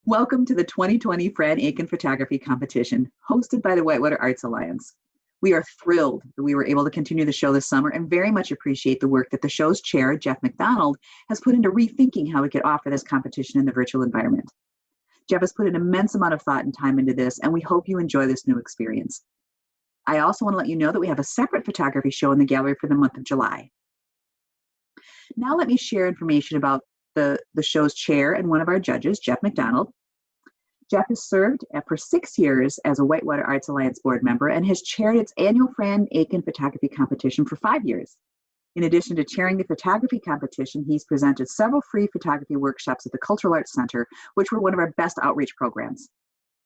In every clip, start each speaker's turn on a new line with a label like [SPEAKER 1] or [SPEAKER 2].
[SPEAKER 1] Welcome to the 2020 Fran Achen Photography Competition, hosted by the Whitewater Arts Alliance. We are thrilled that we were able to continue the show this summer and very much appreciate the work that the show's chair, Jeff McDonald, has put into rethinking how we could offer this competition in the virtual environment. Jeff has put an immense amount of thought and time into this, and we hope you enjoy this new experience. I also want to let you know that we have a separate photography show in the gallery for the month of July. Now let me share information about the show's chair and one of our judges, Jeff McDonald. Jeff has served for 6 years as a Whitewater Arts Alliance board member and has chaired its annual Fran Achen Photography Competition for 5 years. In addition to chairing the photography competition, he's presented several free photography workshops at the Cultural Arts Center, which were one of our best outreach programs.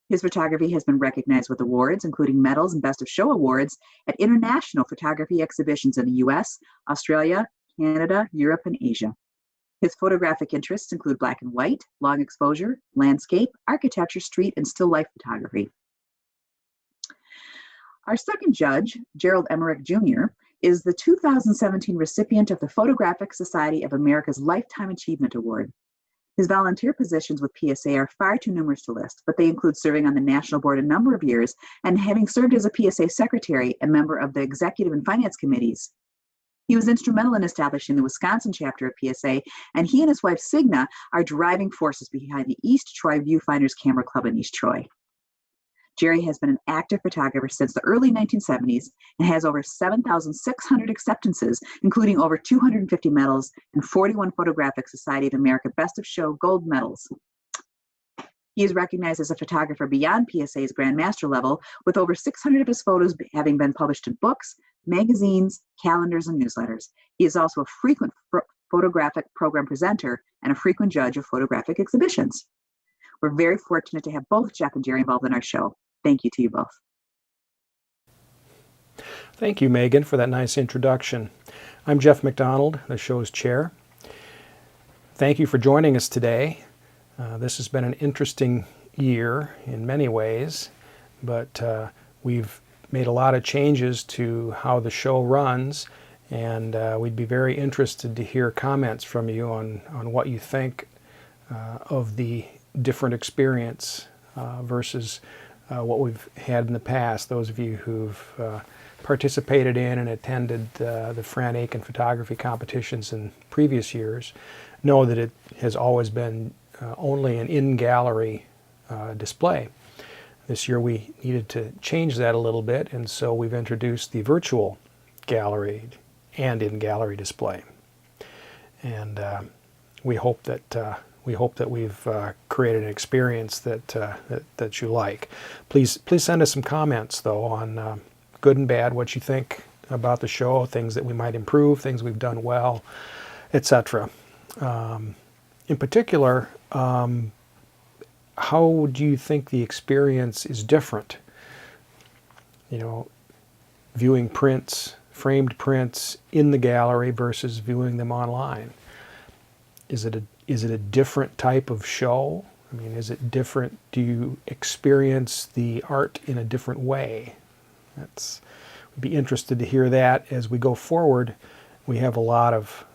[SPEAKER 1] His photography has been recognized with awards, including medals and Best of Show awards at international photography exhibitions in the US, Australia, Canada, Europe, and Asia. His photographic interests include black and white, long exposure, landscape, architecture, street, and still life photography. Our second judge, Gerald Emmerich Jr., is the 2017 recipient of the Photographic Society of America's Lifetime Achievement Award. His volunteer positions with PSA are far too numerous to list, but they include serving on the national board a number of years and having served as a PSA secretary and member of the executive and finance committees. He was instrumental in establishing the Wisconsin chapter of PSA, and he and his wife Signa are driving forces behind the East Troy Viewfinders Camera Club in East Troy. Jerry has been an active photographer since the early 1970s and has over 7,600 acceptances, including over 250 medals and 41 Photographic Society of America Best of Show gold medals. He is recognized as a photographer beyond PSA's Grand Master level, with over 600 of his photos having been published in books, magazines, calendars, and newsletters. He is also a frequent photographic program presenter and a frequent judge of photographic exhibitions. We're very fortunate to have both Jeff and Jerry involved in our show. Thank you to you both.
[SPEAKER 2] Thank you, Megan, for that nice introduction. I'm Jeff McDonald, the show's chair. Thank you for joining us today. This has been an interesting year in many ways, but we've made a lot of changes to how the show runs, and we'd be very interested to hear comments from you on what you think of the different experience versus what we've had in the past. Those of you who've participated in and attended the Fran Achen photography competitions in previous years know that it has always been only an in-gallery display. This year we needed to change that a little bit, and so we've introduced the virtual gallery and in-gallery display. And we hope that we've created an experience that you like. Please send us some comments though on good and bad, what you think about the show, things that we might improve, things we've done well, etc. In particular, how do you think the experience is different? You know, viewing prints, framed prints in the gallery versus viewing them online. Is it a different type of show? I mean, is it different? Do you experience the art in a different way? We'd be interested to hear that as we go forward. We have a lot of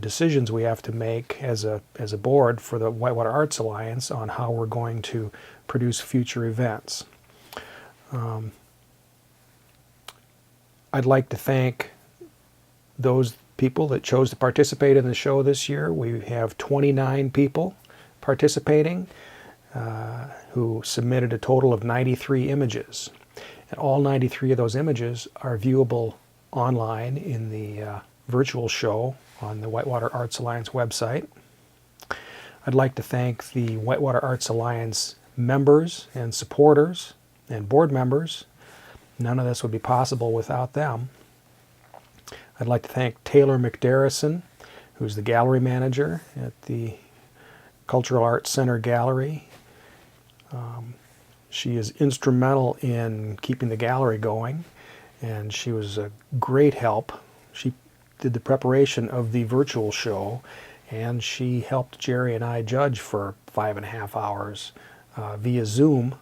[SPEAKER 2] decisions we have to make as a board for the Whitewater Arts Alliance on how we're going to produce future events. I'd like to thank those people that chose to participate in the show this year. We have 29 people participating who submitted a total of 93 images. And all 93 of those images are viewable online in the virtual show on the Whitewater Arts Alliance website. I'd like to thank the Whitewater Arts Alliance members and supporters and board members. None of this would be possible without them. I'd like to thank Taylor McDarrison, who's the gallery manager at the Cultural Arts Center Gallery. She is instrumental in keeping the gallery going, and she was a great help. She did the preparation of the virtual show, and she helped Jerry and I judge for 5.5 hours via Zoom.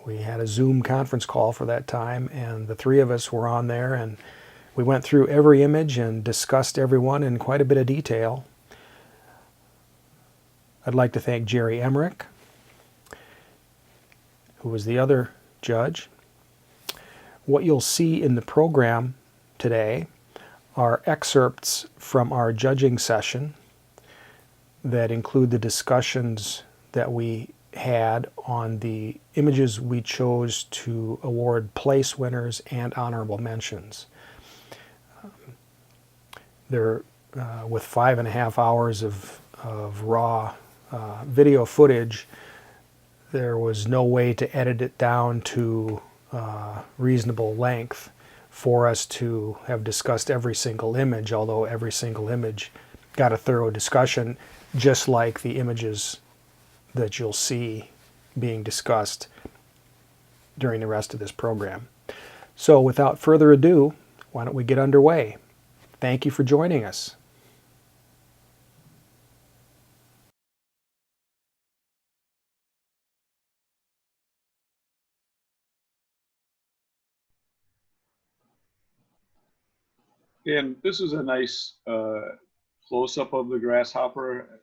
[SPEAKER 2] We had a Zoom conference call for that time, and the three of us were on there, and we went through every image and discussed every one in quite a bit of detail. I'd like to thank Jerry Emmerich, who was the other judge. What you'll see in the program today are excerpts from our judging session that include the discussions that we had on the images we chose to award place winners and honorable mentions. They're with 5.5 hours of raw video footage. There was no way to edit it down to reasonable length for us to have discussed every single image, although every single image got a thorough discussion, just like the images that you'll see being discussed during the rest of this program. So without further ado, why don't we get underway? Thank you for joining us.
[SPEAKER 3] And this is a nice close-up of the grasshopper.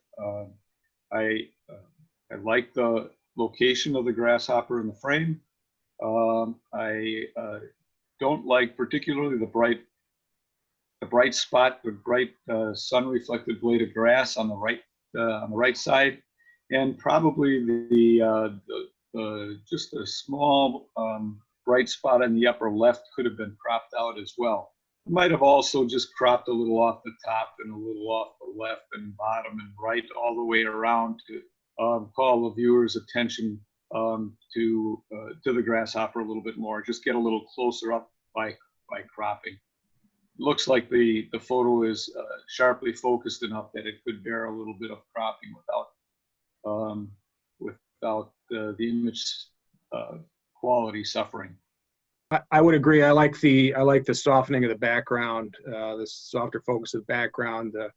[SPEAKER 3] I like the location of the grasshopper in the frame. I don't like particularly the bright spot, the bright sun-reflected blade of grass on the right side, and probably the just a small bright spot on the upper left could have been cropped out as well. I might have also just cropped a little off the top and a little off the left and bottom and right all the way around to call the viewer's attention to the grasshopper a little bit more. Just get a little closer up by cropping. Looks like the photo is sharply focused enough that it could bear a little bit of cropping without the image quality suffering.
[SPEAKER 4] I would agree. I like the softening of the background, the softer focus of the background, the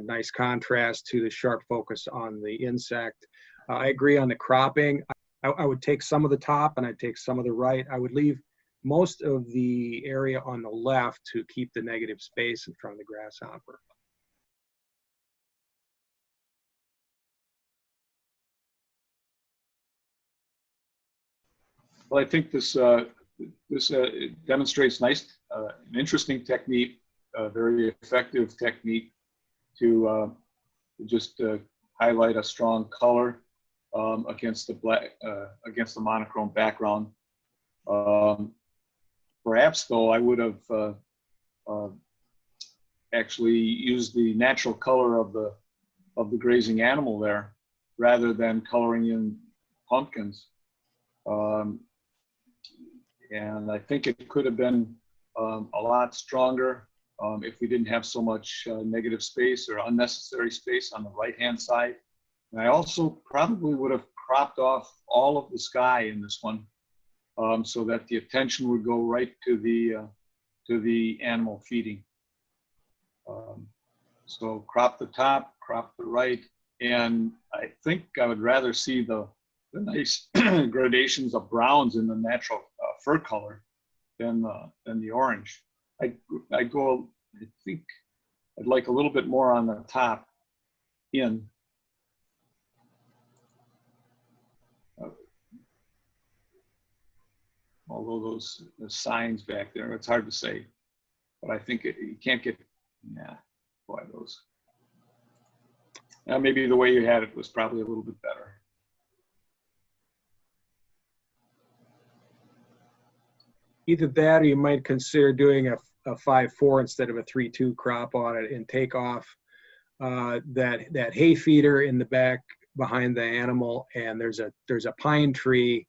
[SPEAKER 4] nice contrast to the sharp focus on the insect. I agree on the cropping. I would take some of the top and I'd take some of the right. I would leave most of the area on the left to keep the negative space in front of the grasshopper.
[SPEAKER 3] Well, I think this demonstrates an interesting technique, a very effective technique to just highlight a strong color against the monochrome background. Perhaps though, I would have actually used the natural color of the grazing animal there, rather than coloring in pumpkins. And I think it could have been a lot stronger if we didn't have so much negative space or unnecessary space on the right-hand side. And I also probably would have cropped off all of the sky in this one, so that the attention would go right to the animal feeding. So crop the top, crop the right, and I think I would rather see the nice gradations of browns in the natural fur color than the orange. I think I'd like a little bit more on the top in. Although the signs back there, it's hard to say, but I think you can't get, boy, those. Maybe the way you had it was probably a little bit better.
[SPEAKER 4] Either that, or you might consider doing a 5-4 instead of a 3-2 crop on it, and take off that hay feeder in the back behind the animal, and there's a pine tree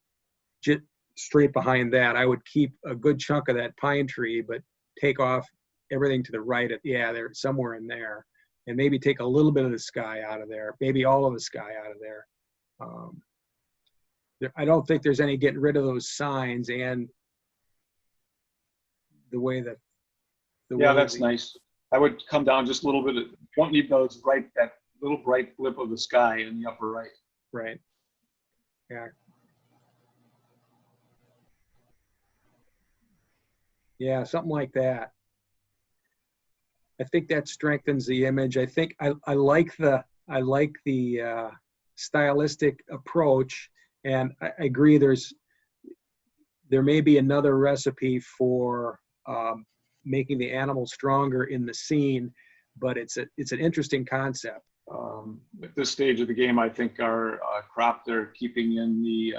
[SPEAKER 4] just straight behind that. I would keep a good chunk of that pine tree, but take off everything to the right. They're somewhere in there, and maybe take a little bit of the sky out of there, maybe all of the sky out of there. I don't think there's any getting rid of those signs and the way that.
[SPEAKER 3] That's nice. I would come down just a little bit. Don't need that little bright blip of the sky in the upper right.
[SPEAKER 4] Right. Yeah. Yeah, something like that. I think that strengthens the image. I think I like the I like the stylistic approach, and I agree there may be another recipe for making the animal stronger in the scene, but it's an interesting concept.
[SPEAKER 3] At this stage of the game, I think our crop they're keeping in the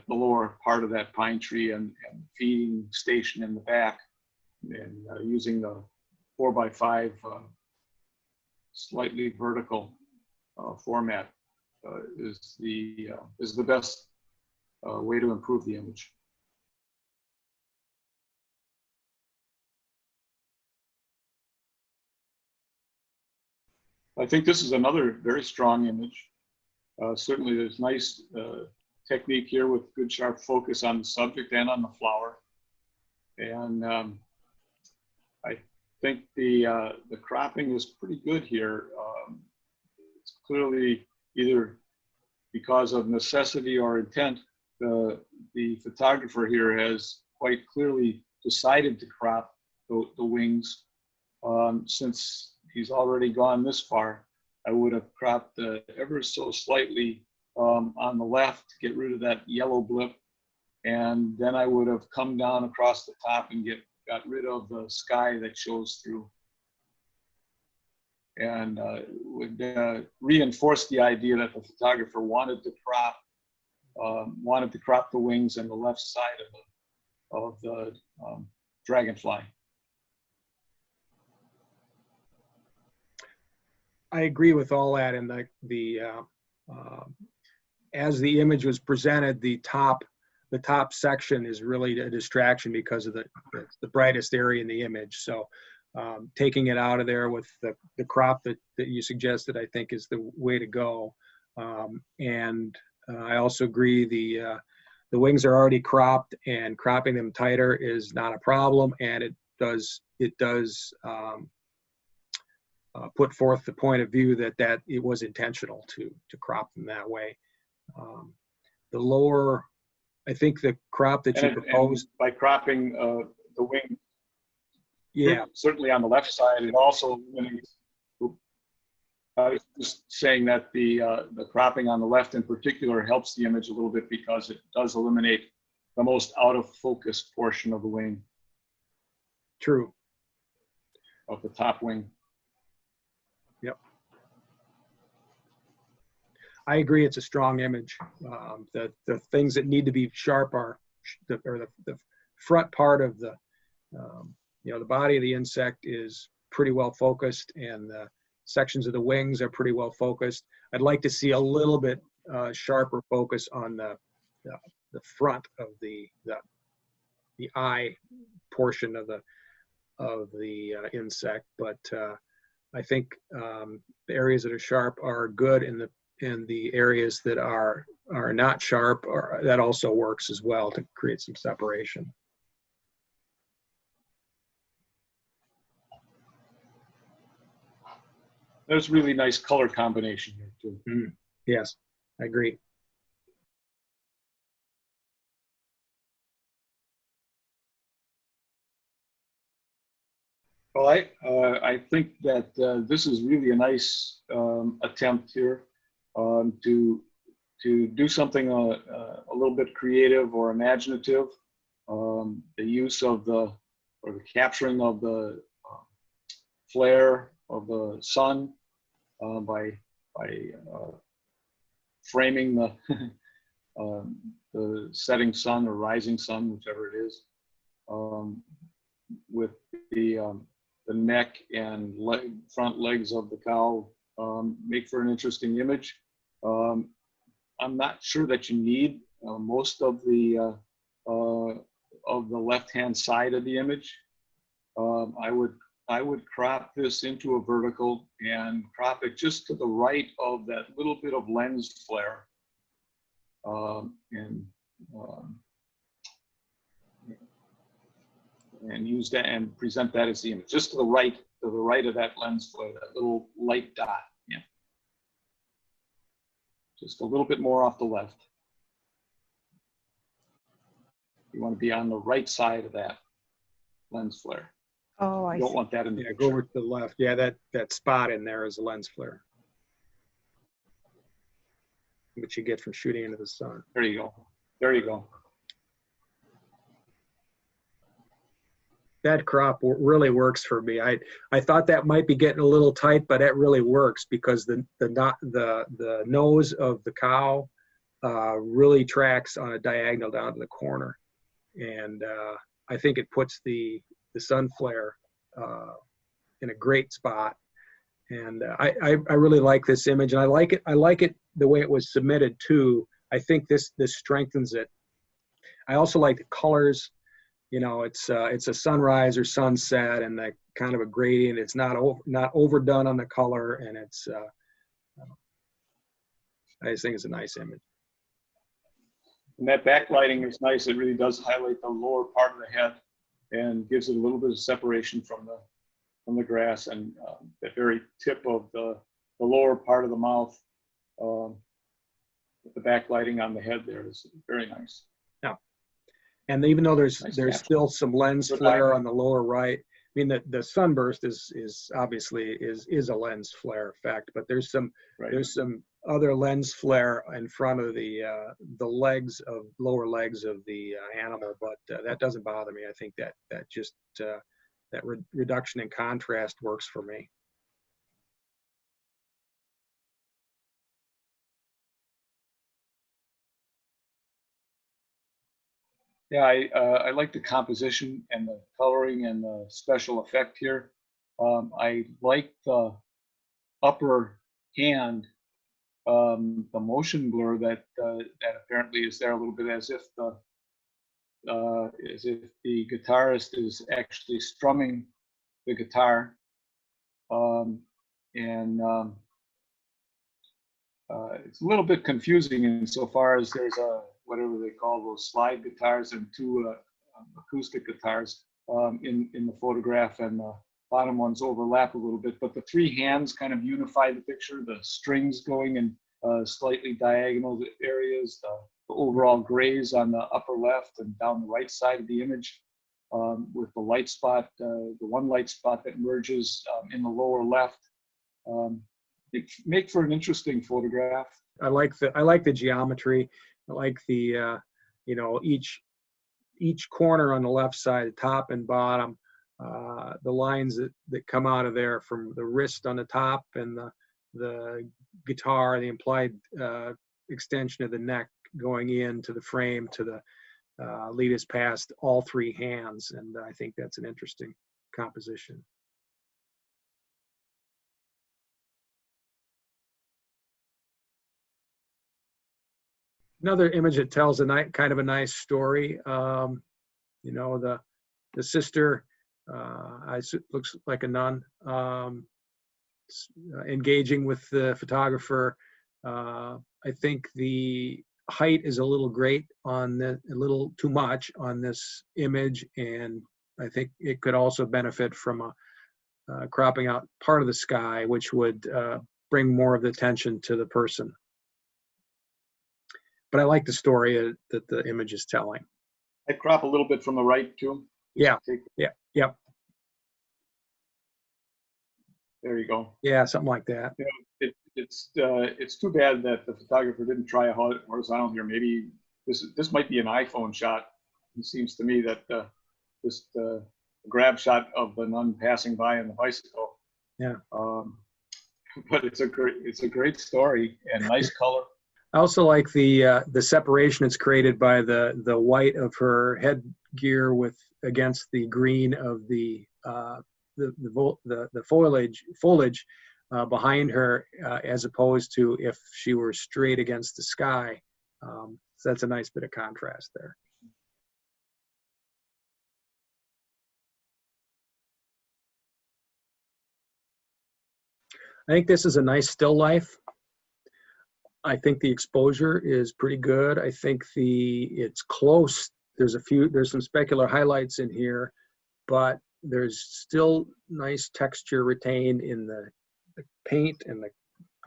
[SPEAKER 3] lower part of that pine tree and feeding station in the back, and using the 4x5 slightly vertical format is the best way to improve the image. I think this is another very strong image. Certainly there's nice technique here with good sharp focus on the subject and on the flower. And I think the cropping is pretty good here. It's clearly either because of necessity or intent, the photographer here has quite clearly decided to crop the wings. Since he's already gone this far, I would have cropped ever so slightly on the left to get rid of that yellow blip, and then I would have come down across the top and got rid of the sky that shows through, and would reinforce the idea that the photographer wanted to crop the wings and the left side of the dragonfly.
[SPEAKER 4] I agree with all that, and as the image was presented, the top section is really a distraction because of the brightest area in the image. So taking it out of there with the crop that you suggested, I think is the way to go. And I also agree the wings are already cropped, and cropping them tighter is not a problem, and it does put forth the point of view that it was intentional to crop them that way. The lower, I think the crop that you proposed,
[SPEAKER 3] by cropping the wing,
[SPEAKER 4] yeah,
[SPEAKER 3] certainly on the left side, it also eliminates. I was just saying that the cropping on the left in particular helps the image a little bit because it does eliminate the most out of focus portion of the wing.
[SPEAKER 4] True.
[SPEAKER 3] Of the top wing.
[SPEAKER 4] Yep. I agree. It's a strong image. The things that need to be sharp are the front part of the body of the insect is pretty well focused, and the sections of the wings are pretty well focused. I'd like to see a little bit sharper focus on the front of the eye portion of the insect, but I think the areas that are sharp are good, and the areas that are not sharp, that also works as well to create some separation.
[SPEAKER 3] There's really nice color combination here too.
[SPEAKER 4] Mm, yes, I agree.
[SPEAKER 3] Well, I think that this is really a nice attempt here to do something a little bit creative or imaginative. The use of the capturing of the flare of the sun by framing the setting sun or rising sun, whichever it is, with the neck and front legs of the cow make for an interesting image. I'm not sure that you need most of the left-hand side of the image. I would crop this into a vertical and crop it just to the right of that little bit of lens flare, and use that and present that as the image, just to the right of that lens flare, that little light dot. Yeah, just a little bit more off the left. You want to be on the right side of that lens flare.
[SPEAKER 1] Oh, I
[SPEAKER 3] You don't
[SPEAKER 1] see.
[SPEAKER 3] want that in the
[SPEAKER 4] Yeah, go
[SPEAKER 3] picture.
[SPEAKER 4] over to the left. Yeah, that spot in there is a lens flare, which you get from shooting into the sun.
[SPEAKER 3] There you go. There you go.
[SPEAKER 4] That crop really works for me. I thought that might be getting a little tight, but it really works because the nose of the cow really tracks on a diagonal down to the corner, and I think it puts the sun flare in a great spot. And I really like this image, and I like it the way it was submitted too. I think this strengthens it. I also like the colors. You know, it's a sunrise or sunset, and that kind of a gradient. It's not overdone on the color, and it's I just think it's a nice image.
[SPEAKER 3] And that backlighting is nice. It really does highlight the lower part of the head and gives it a little bit of separation from the grass, and the very tip of the lower part of the mouth. The backlighting on the head there is very nice.
[SPEAKER 4] And even though there's
[SPEAKER 3] Nice
[SPEAKER 4] still some lens
[SPEAKER 3] Good
[SPEAKER 4] flare
[SPEAKER 3] eye.
[SPEAKER 4] on the lower right, I mean the sunburst is obviously is a lens flare effect, but there's some other lens flare in front of the lower legs of the animal, but that doesn't bother me. I think that just that reduction in contrast works for me.
[SPEAKER 3] Yeah, I like the composition and the coloring and the special effect here. I like the upper hand, the motion blur that apparently is there a little bit, as if the guitarist is actually strumming the guitar, and it's a little bit confusing insofar as there's a whatever they call those slide guitars and two acoustic guitars in the photograph, and the bottom ones overlap a little bit, but the three hands kind of unify the picture. The strings going in slightly diagonal areas, the overall grays on the upper left and down the right side of the image, with the light spot, the one light spot that merges in the lower left. It make for an interesting photograph.
[SPEAKER 4] I like the geometry. I like the each corner on the left side, top and bottom, the lines that come out of there from the wrist on the top and the guitar, the implied extension of the neck going into the frame to the lead us past all three hands, and I think that's an interesting composition. Another image that tells kind of a nice story. The sister looks like a nun, engaging with the photographer. I think the height is a little great on a little too much on this image, and I think it could also benefit from cropping out part of the sky, which would bring more of the attention to the person. But I like the story that the image is telling.
[SPEAKER 3] I crop a little bit from the right too.
[SPEAKER 4] Yeah.
[SPEAKER 3] There you go.
[SPEAKER 4] Yeah, something like that.
[SPEAKER 3] You know, it's too bad that the photographer didn't try a horizontal here. Maybe this might be an iPhone shot. It seems to me that this grab shot of the nun passing by on the bicycle.
[SPEAKER 4] Yeah.
[SPEAKER 3] But it's a great story and nice color.
[SPEAKER 4] I also like the separation it's created by the white of her headgear against the green of the foliage behind her, as opposed to if she were straight against the sky. So that's a nice bit of contrast there. I think this is a nice still life. I think the exposure is pretty good. I think it's close. There's some specular highlights in here, but there's still nice texture retained in the paint and the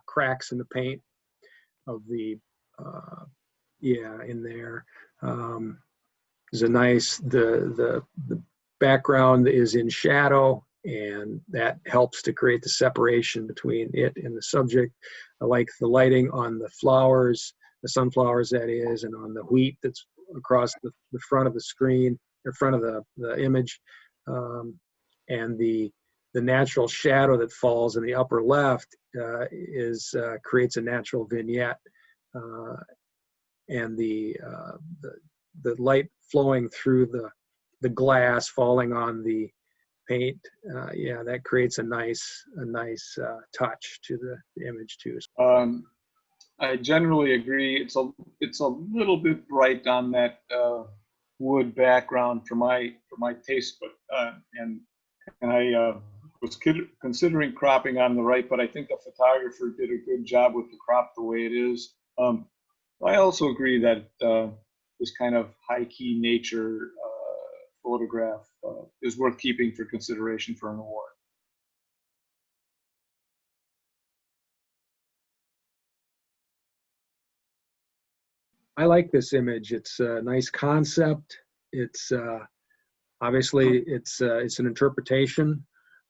[SPEAKER 4] cracks in the paint of the in there. There's a nice the background is in shadow, and that helps to create the separation between it and the subject. I like the lighting on the flowers, the sunflowers that is, and on the wheat that's across the front of the screen, or front of the image, and the natural shadow that falls in the upper left creates a natural vignette, and the light flowing through the glass falling on the paint, yeah, that creates a nice touch to the image too.
[SPEAKER 3] I generally agree. It's a little bit bright on that wood background for my taste, but and I was considering cropping on the right, but I think the photographer did a good job with the crop the way it is. I also agree that this kind of high-key nature photograph is worth keeping for consideration for an award.
[SPEAKER 4] I like this image. It's a nice concept. It's obviously it's an interpretation,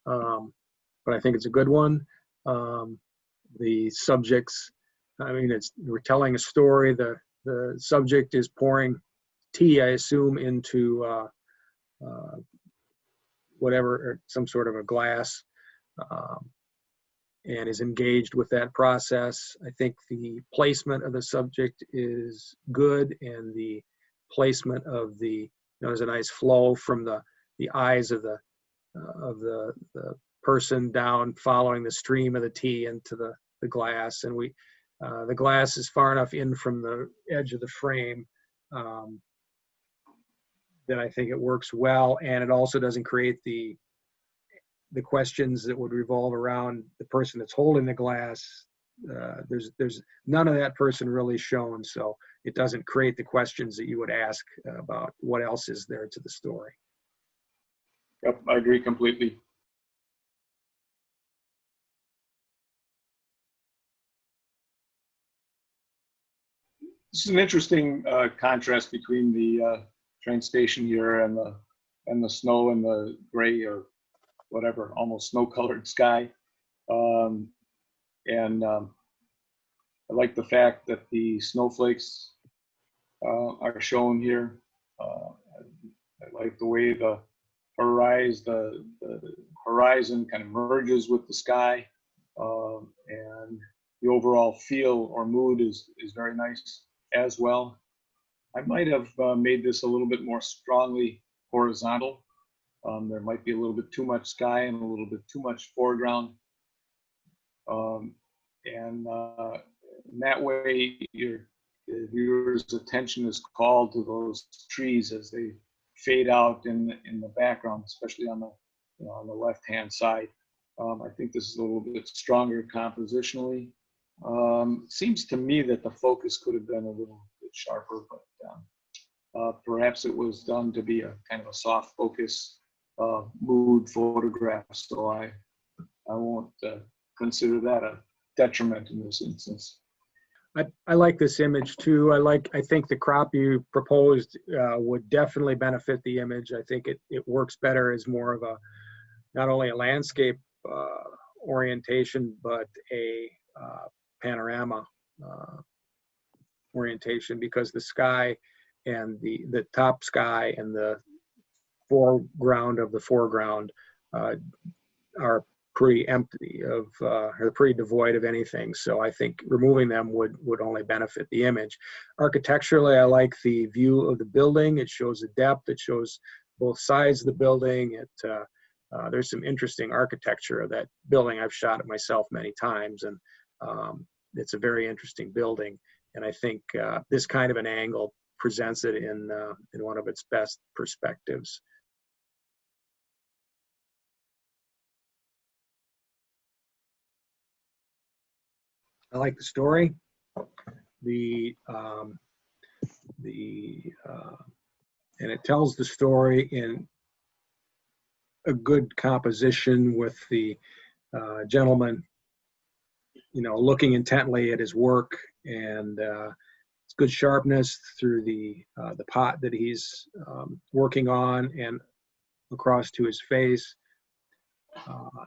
[SPEAKER 4] but I think it's a good one. The subjects, I mean, we're telling a story. The subject is pouring tea, I assume, into whatever, or some sort of a glass, and is engaged with that process. I think the placement of the subject is good, and the placement of there's a nice flow from the eyes of the person down, following the stream of the tea into the glass, and the glass is far enough in from the edge of the frame that I think it works well, and it also doesn't create the questions that would revolve around the person that's holding the glass. There's none of that person really shown, so it doesn't create the questions that you would ask about what else is there to the story.
[SPEAKER 3] Yep, I agree completely. This is an interesting contrast between the train station here and the snow and the gray, or whatever, almost snow-colored sky. I like the fact that the snowflakes are shown here. I like the way the horizon kind of merges with the sky, and the overall feel or mood is very nice as well. I might have made this a little bit more strongly horizontal. There might be a little bit too much sky and a little bit too much foreground. In that way, the viewer's attention is called to those trees as they fade out in the background, especially on the left-hand side. I think this is a little bit stronger compositionally. Seems to me that the focus could have been a little bit sharper, but perhaps it was done to be a kind of a soft focus mood photograph, so I won't consider that a detriment in this instance.
[SPEAKER 4] I like this image too. I think the crop you proposed would definitely benefit the image. I think it works better as more of not only a landscape orientation, but a panorama orientation, because the sky and the top sky and the foreground of the foreground are pretty empty or pretty devoid of anything. So I think removing them would only benefit the image. Architecturally, I like the view of the building. It shows the depth. It shows both sides of the building. There's some interesting architecture of that building. I've shot it myself many times, and it's a very interesting building. And I think this kind of an angle presents it in one of its best perspectives. I like the story. And it tells the story in a good composition, with the gentleman, looking intently at his work, and it's good sharpness through the pot that he's working on, and across to his face.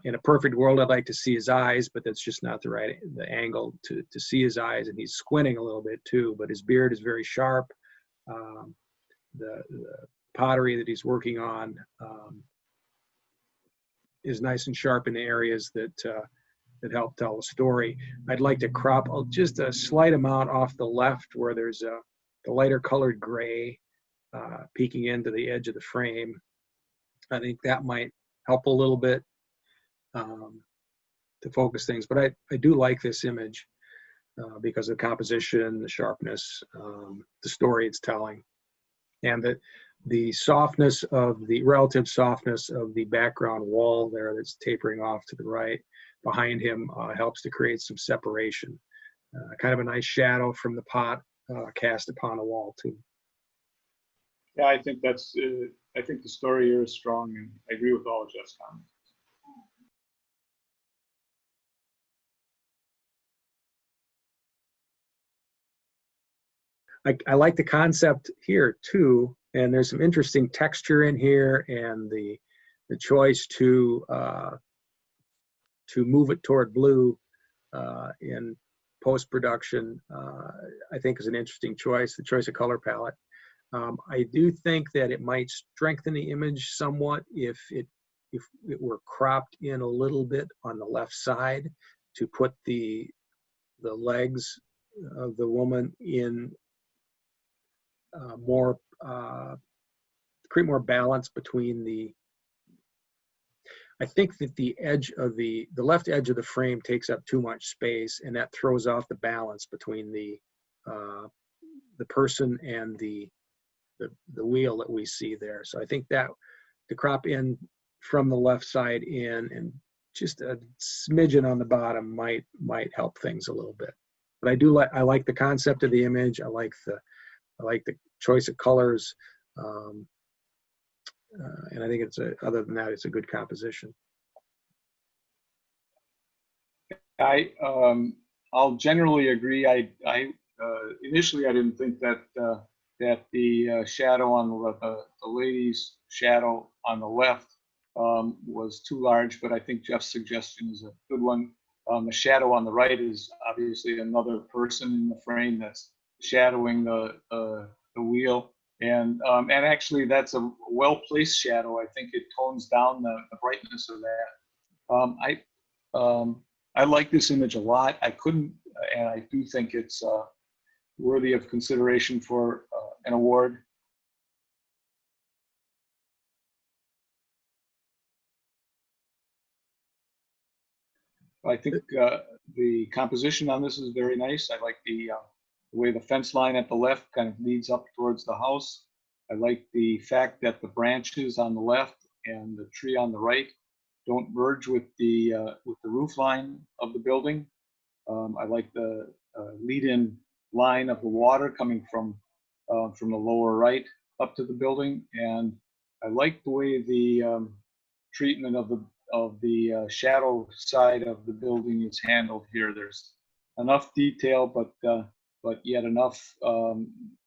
[SPEAKER 4] In a perfect world, I'd like to see his eyes, but that's just not the angle to see his eyes, and he's squinting a little bit too, but his beard is very sharp. The pottery that he's working on is nice and sharp in the areas that help tell the story. I'd like to crop just a slight amount off the left where there's the lighter colored gray peeking into the edge of the frame. I think that might help a little bit to focus things, but I do like this image because of the composition, the sharpness, the story it's telling, and the softness of the relative softness of the background wall there that's tapering off to the right behind him helps to create some separation. Kind of a nice shadow from the pot cast upon the wall too.
[SPEAKER 3] Yeah, I think that's. I think the story here is strong, and I agree with all of Jeff's comments.
[SPEAKER 4] I like the concept here too, and there's some interesting texture in here, and the choice to move it toward blue in post-production, I think is an interesting choice. The choice of color palette. I do think that it might strengthen the image somewhat if it were cropped in a little bit on the left side to put the legs of the woman in create more balance between the. I think that the edge of the left edge of the frame takes up too much space, and that throws off the balance between the person and the wheel that we see there. So I think that to crop in from the left side in and just a smidgen on the bottom might help things a little bit. But I like the concept of the image. I like the choice of colors, and I think other than that, it's a good composition.
[SPEAKER 3] I'll generally agree. Initially I didn't think that the shadow on the lady's shadow on the left was too large, but I think Jeff's suggestion is a good one. The shadow on the right is obviously another person in the frame that's shadowing the wheel, and actually that's a well-placed shadow. I think it tones down the brightness of that. I like this image a lot. And I do think it's worthy of consideration for an award. I think the composition on this is very nice. I like the way the fence line at the left kind of leads up towards the house. I like the fact that the branches on the left and the tree on the right don't merge with the roof line of the building. I like the lead-in line of the water coming from the lower right up to the building, and I like the way the treatment of the shadow side of the building is handled here. There's enough detail, but yet enough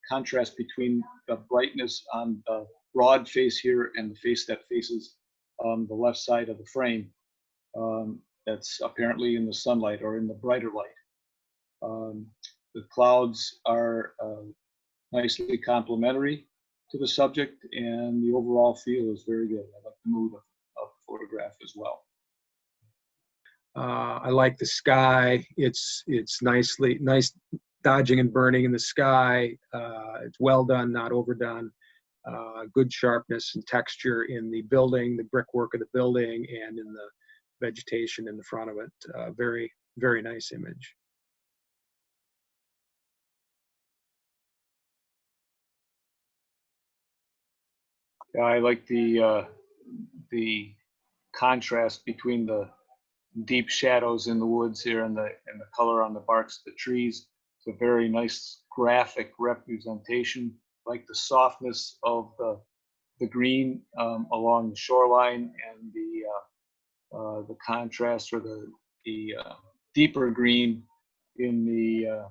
[SPEAKER 3] contrast between the brightness on the broad face here and the face that faces the left side of the frame. That's apparently in the sunlight or in the brighter light. The clouds are nicely complementary to the subject, and the overall feel is very good. I like the mood of the photograph as well.
[SPEAKER 4] I like the sky. It's nice dodging and burning in the sky. It's well done, not overdone. Good sharpness and texture in the building, the brickwork of the building, and in the vegetation in the front of it. Very, very nice image.
[SPEAKER 3] Yeah, I like the contrast between the deep shadows in the woods here and the color on the barks of the trees. It's a very nice graphic representation. I like the softness of the green along the shoreline, and the contrast or the deeper green in the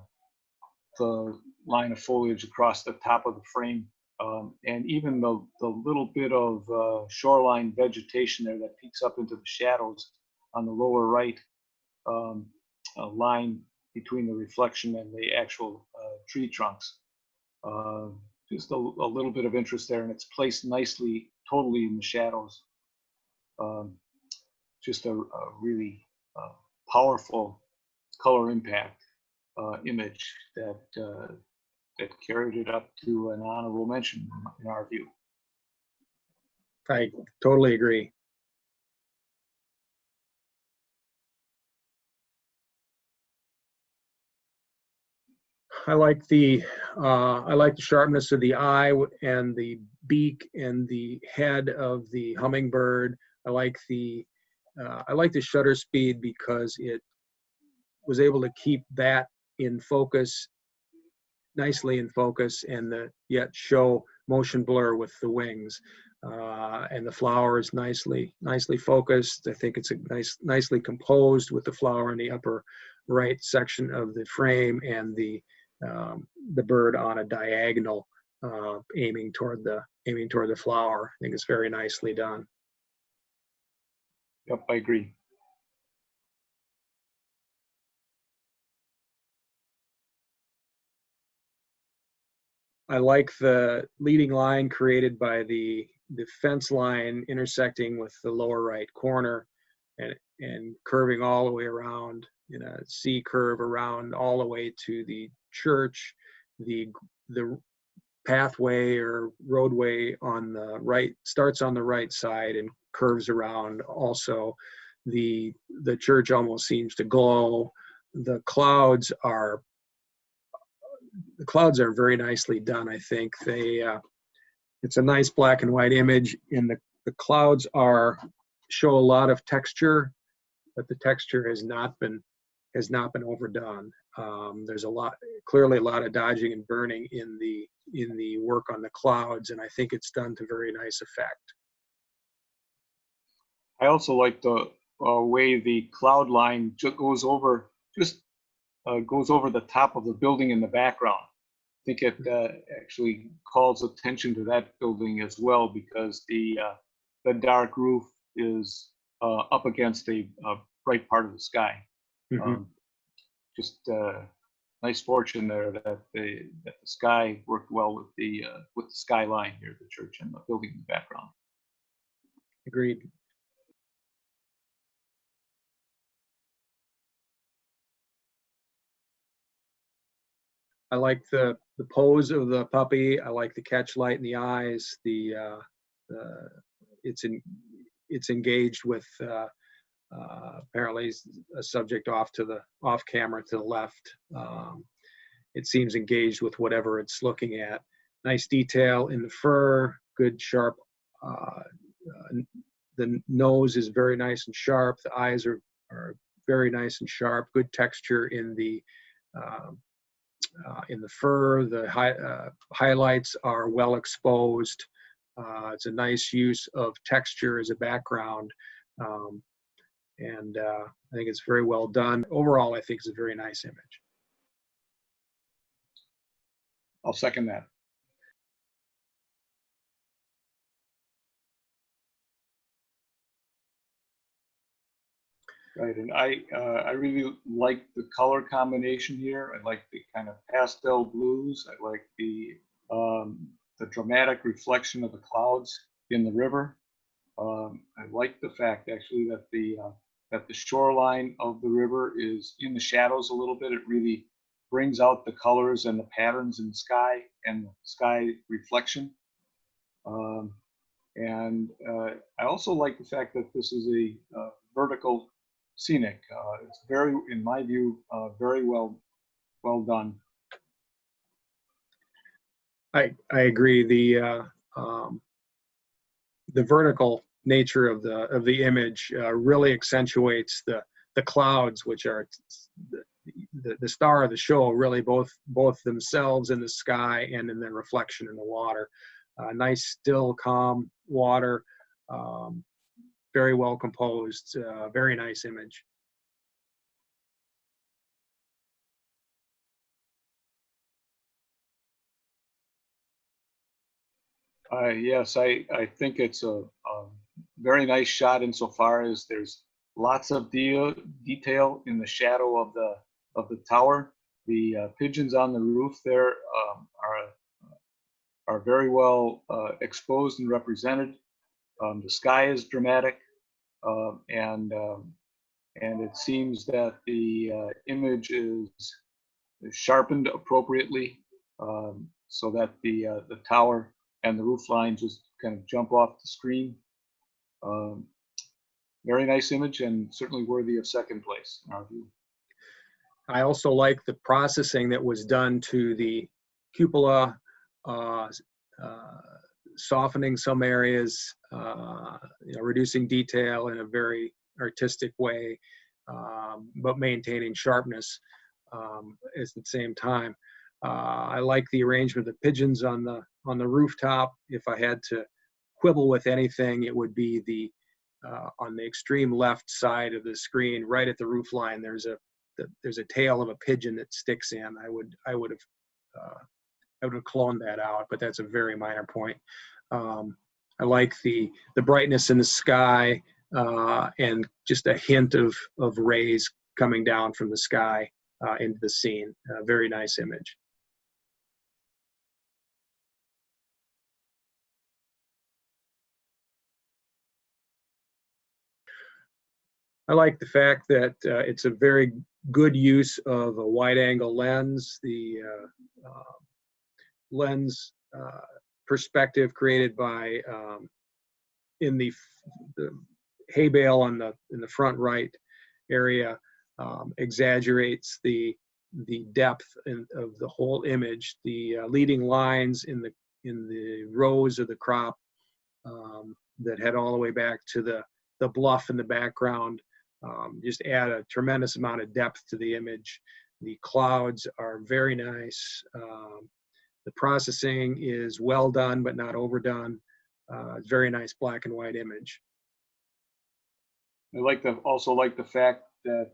[SPEAKER 3] line of foliage across the top of the frame. And even the little bit of shoreline vegetation there that peeks up into the shadows on the lower right line between the reflection and the actual tree trunks. Just a little bit of interest there, and it's placed nicely, totally in the shadows. Just a really powerful color impact image that carried it up to an honorable mention in our view.
[SPEAKER 4] I totally agree. I like the sharpness of the eye and the beak and the head of the hummingbird. I like the shutter speed because it was able to keep that in focus, nicely in focus, and yet show motion blur with the wings. And the flower is nicely focused. I think it's nicely composed with the flower in the upper right section of the frame and the bird on a diagonal, aiming toward the flower. I think it's very nicely done.
[SPEAKER 3] Yep, I agree.
[SPEAKER 4] I like the leading line created by the fence line intersecting with the lower right corner and curving all the way around in a C curve around all the way to the church. The pathway or roadway on the right starts on the right side and curves around. Also, the church almost seems to glow. The clouds are very nicely done. I think it's a nice black and white image, and the clouds show a lot of texture, but the texture has not been overdone. There's clearly a lot of dodging and burning in the work on the clouds, and I think it's done to very nice effect.
[SPEAKER 3] I also like the way the cloud line goes over the top of the building in the background. I think it actually calls attention to that building as well, because the dark roof is up against a bright part of the sky.
[SPEAKER 4] Mm-hmm.
[SPEAKER 3] Just nice fortune there that the sky worked well with the skyline here, the church and the building in the background.
[SPEAKER 4] Agreed. I like the pose of the puppy. I like the catch light in the eyes. It's engaged with apparently a subject off camera to the left. It seems engaged with whatever it's looking at. Nice detail in the fur. Good sharp. The nose is very nice and sharp. The eyes are very nice and sharp. Good texture in the fur. The highlights are well exposed. It's a nice use of texture as a background, and I think it's very well done. Overall, I think it's a very nice image.
[SPEAKER 3] I'll second that. Right, and I really like the color combination here. I like the kind of pastel blues. I like the dramatic reflection of the clouds in the river. I like the fact actually that the shoreline of the river is in the shadows a little bit. It really brings out the colors and the patterns in the sky and the sky reflection. And I also like the fact that this is a vertical scenic. It's very, in my view, very well done.
[SPEAKER 4] I agree. The vertical nature of the image really accentuates the clouds, which are the star of the show. Really, both themselves in the sky and in their reflection in the water. Nice, still, calm water. Very well composed. Very nice image.
[SPEAKER 3] Yes, I think it's a very nice shot insofar as there's lots of detail in the shadow of the tower. The pigeons on the roof there are very well exposed and represented. The sky is dramatic, and it seems that the image is sharpened appropriately, so that the tower and the roof line just kind of jump off the screen. Um, Very nice image and certainly worthy of second place in our view.
[SPEAKER 4] I also like the processing that was done to the cupola, softening some areas, reducing detail in a very artistic way, but maintaining sharpness at the same time. I like the arrangement of the pigeons on the rooftop. If I had to quibble with anything, it would be the on the extreme left side of the screen, right at the roof line. There's a tail of a pigeon that sticks in. I would have cloned that out, but that's a very minor point. I like the brightness in the sky and just a hint of rays coming down from the sky into the scene. Very nice image. I like the fact that it's a very good use of a wide angle lens. The lens perspective created by in the hay bale in the front right area exaggerates the depth of the whole image. The leading lines in the rows of the crop that head all the way back to the bluff in the background just add a tremendous amount of depth to the image. The clouds are very nice. The processing is well done, but not overdone. It's very nice black and white image.
[SPEAKER 3] I also like the fact that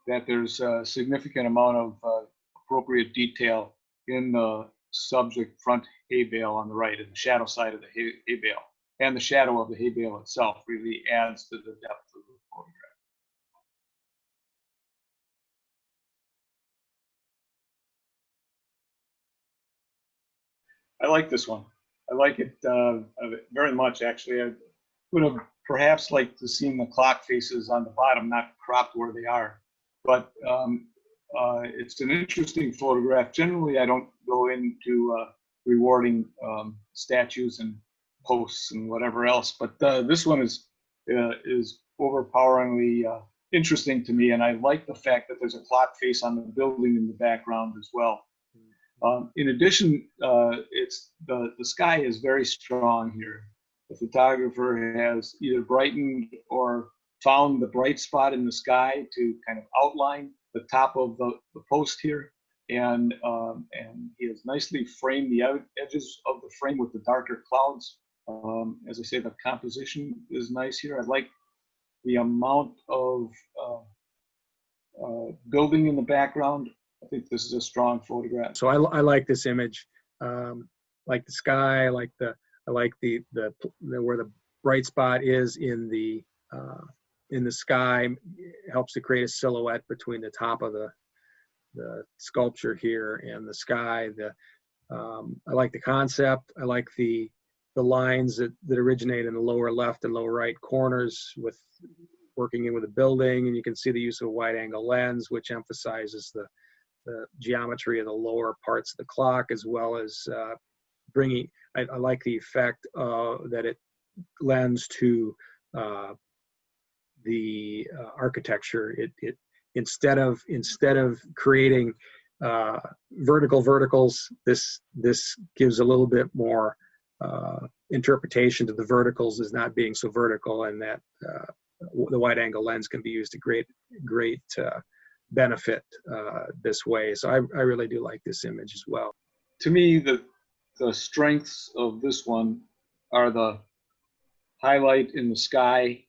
[SPEAKER 3] that there's a significant amount of appropriate detail in the subject front hay bale on the right, and the shadow side of the hay bale, and the shadow of the hay bale itself really adds to the depth of the photograph. I like this one. I like it very much, actually. I would have perhaps liked to see the clock faces on the bottom, not cropped where they are. But it's an interesting photograph. Generally, I don't go into rewarding statues and posts and whatever else, but this one is overpoweringly interesting to me, and I like the fact that there's a clock face on the building in the background as well. In addition, it's the sky is very strong here. The photographer has either brightened or found the bright spot in the sky to kind of outline the top of the post here, and he has nicely framed the edges of the frame with the darker clouds. As I say, the composition is nice here. I like the amount of building in the background. I think this is a strong photograph.
[SPEAKER 4] So I like this image. Like the sky. I like the where the bright spot is in the sky. It helps to create a silhouette between the top of the sculpture here and the sky. I like the concept. I like the lines that originate in the lower left and lower right corners with working in with a building, and you can see the use of a wide angle lens, which emphasizes the geometry of the lower parts of the clock, as well as bringing, I like the effect that it lends to the architecture. It instead of creating verticals, this gives a little bit more interpretation to the verticals as not being so vertical, and that the wide angle lens can be used to great benefit this way. So I really do like this image as well.
[SPEAKER 3] To me, the strengths of this one are the highlight in the sky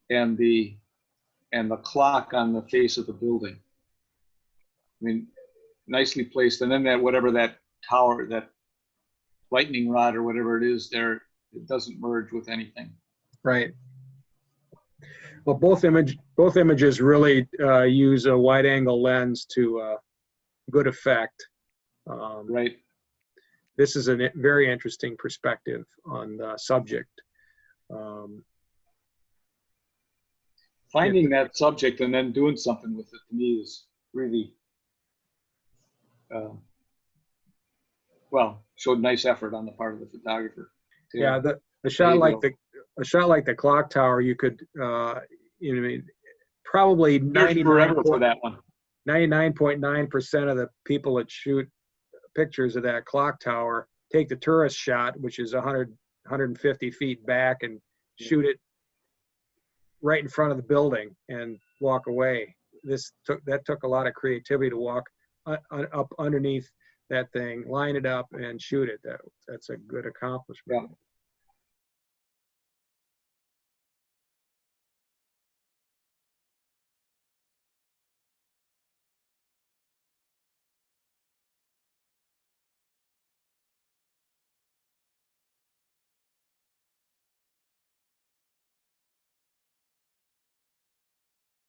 [SPEAKER 3] and the clock on the face of the building. I mean, nicely placed. And then that whatever that tower, that lightning rod or whatever it is there, it doesn't merge with anything.
[SPEAKER 4] Right. Well, both images really use a wide-angle lens to good effect.
[SPEAKER 3] Right.
[SPEAKER 4] This is a very interesting perspective on the subject.
[SPEAKER 3] Finding that subject and then doing something with it to me is really, well, showed nice effort on the part of the photographer.
[SPEAKER 4] Yeah, a shot like the clock tower, you could, probably
[SPEAKER 3] forever for that one.
[SPEAKER 4] 99.9% of the people that shoot pictures of that clock tower take the tourist shot, which is 150 feet back, and shoot it right in front of the building and walk away. That took a lot of creativity to walk up underneath that thing, line it up, and shoot it. That's a good accomplishment.